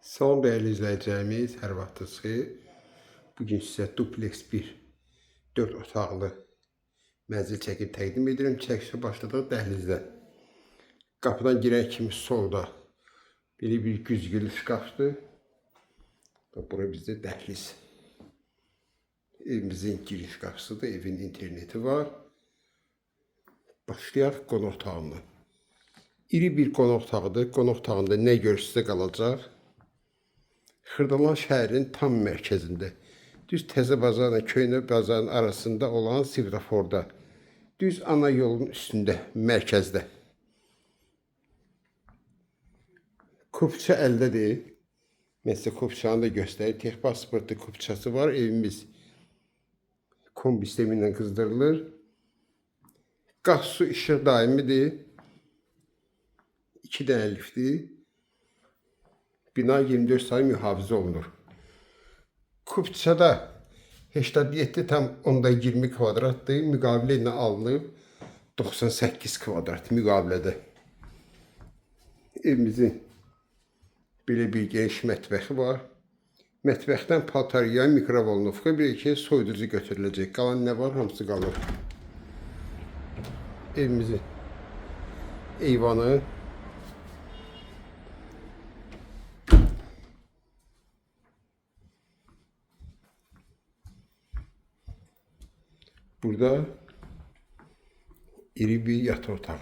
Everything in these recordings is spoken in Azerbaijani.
Salam değerli izləyicilərimiz, hər vaxtınız xeyir. Bugün sizə dupleks bir 4 otaqlı mənzil çəkib təqdim edirəm. Çəkişə başladıq dəhlizdə. Qapıdan girən kimi solda belə bir güzgülü şkafdır. Bura bizdə dəhliz. Evimizin giriş qapısıdır, evin interneti var. Başlayaq qonaq otağından. İri bir qonaq otağıdır. Qonaq otağında nə görürsünüzə qalacaq. Xırdalan şəhərin tam mərkəzində, düz Təzə bazarla Köhnə bazarın arasında olan svetoforda, düz ana yolun üstündə, mərkəzdə. Kupça əldədir. Mən sizə kupçanı da göstəreyim. Texpasportlu kupçası var. Evimiz kombi sistemi ilə qızdırılır. Qaz, su, işıq daimidir. 2 dənə liftdir. Bina 24 saat mühafizə olunur. Kupçada 87,20 kvadratdır. Müqavilə ilə alınıb 98 kvadrat müqavilədə. Evimizin belə bir geniş mətbəxi var. Mətbəxdən paltar yuyan mikrovolnovka, bir iki soyuducu götürüləcək. Qalan nə var? Hamısı qalır. Evimizin eyvanı. Burada iri bir yataq otağı.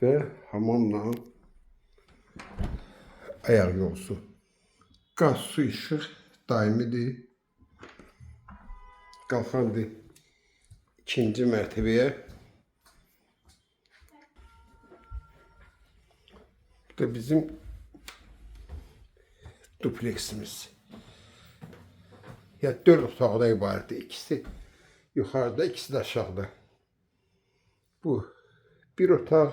Ve hamamla ayaq yolusu. Qaz, su, işıq daimidir. Qalxandır ikinci mərtəbəyə. Bu da bizim dupleksimiz. Ya 4 otaqdan ibarətdir. İkisi yuxarıda, ikisi də aşağıda. Bu bir otaq,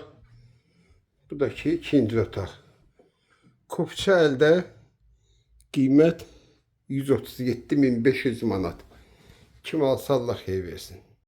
bu da ki ikinci otaq. Kupça əldə, qiymət 137.500 manat. Kim alsa Allah xeyir versin.